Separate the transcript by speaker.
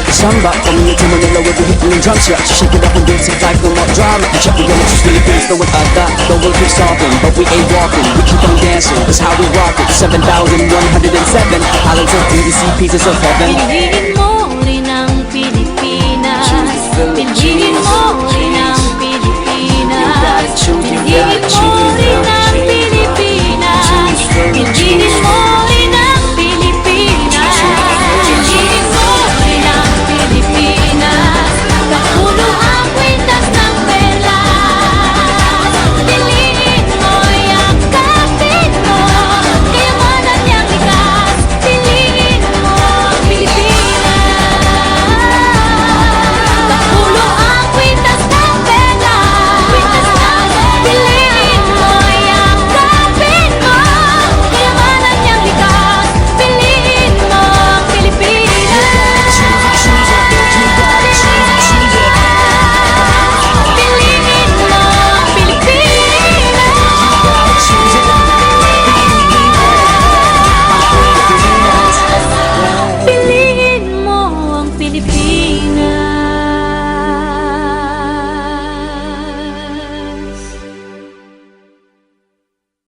Speaker 1: the sun, but from here to Manila we'll be hitting the drums, yeah. Shake it up and dance it like no more drama. You check the limits, just Philippines, no one that. The world keeps stopping, but we ain't walking. We keep on dancing, that's how we rock it. 7,107 islands of DDC, pieces of heaven.
Speaker 2: Piliin mo rin ang Pilipinas. Piliin mo rin ang Pilipinas. Piliin mo rin ang Pilipinas. Piliin mo rin ang Pilipinas. Piliin mo rin ang Pilipinas. Kapulo ang kwintas ng perlas. Piliin mo, yakapin mo, kayamanan niyang likas. Piliin mo ang Pilipinas. Kapulo ang kwintas ng perlas. Piliin mo, yakapin mo, kayamanan niyang likas. Piliin mo ang Pilipinas. Piliin mo ang Pilipinas. Piliin mo ang Pilipinas.